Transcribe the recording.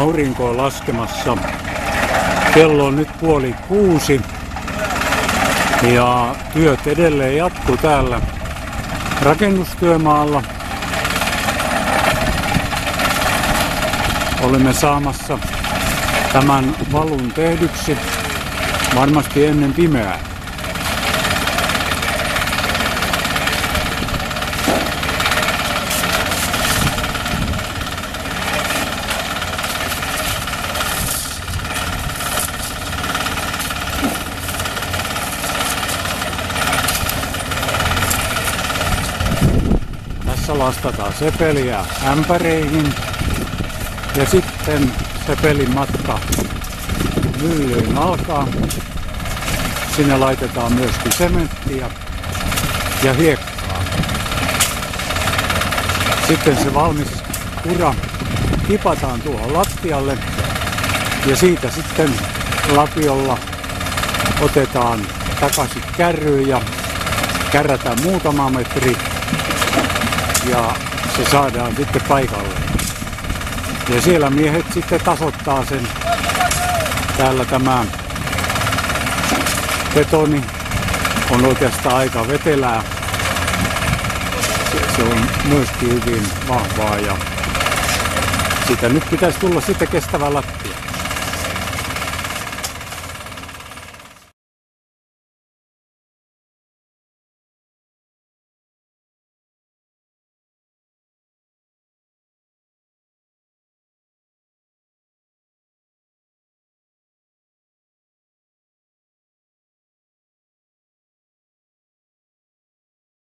Aurinko on laskemassa. Kello on nyt 5:30 ja työt edelleen jatkuu täällä rakennustyömaalla. Olemme saamassa tämän valun tehdyksi varmasti ennen pimeää. Tässä lastataan sepeliä ämpäreihin ja sitten sepelin matka myllyyn alkaa. Sinne laitetaan myöskin sementtiä ja hiekkaa. Sitten se valmis ura kipataan tuohon lattialle ja siitä sitten lapiolla otetaan takaisin kärryyn ja kärrätään muutama metri ja se saadaan sitten paikalle. Ja siellä miehet sitten tasoittaa sen. Täällä tämä betoni on oikeastaan aika vetelää. Se on myöskin hyvin vahvaa ja sitä nyt pitäisi tulla sitten kestävällä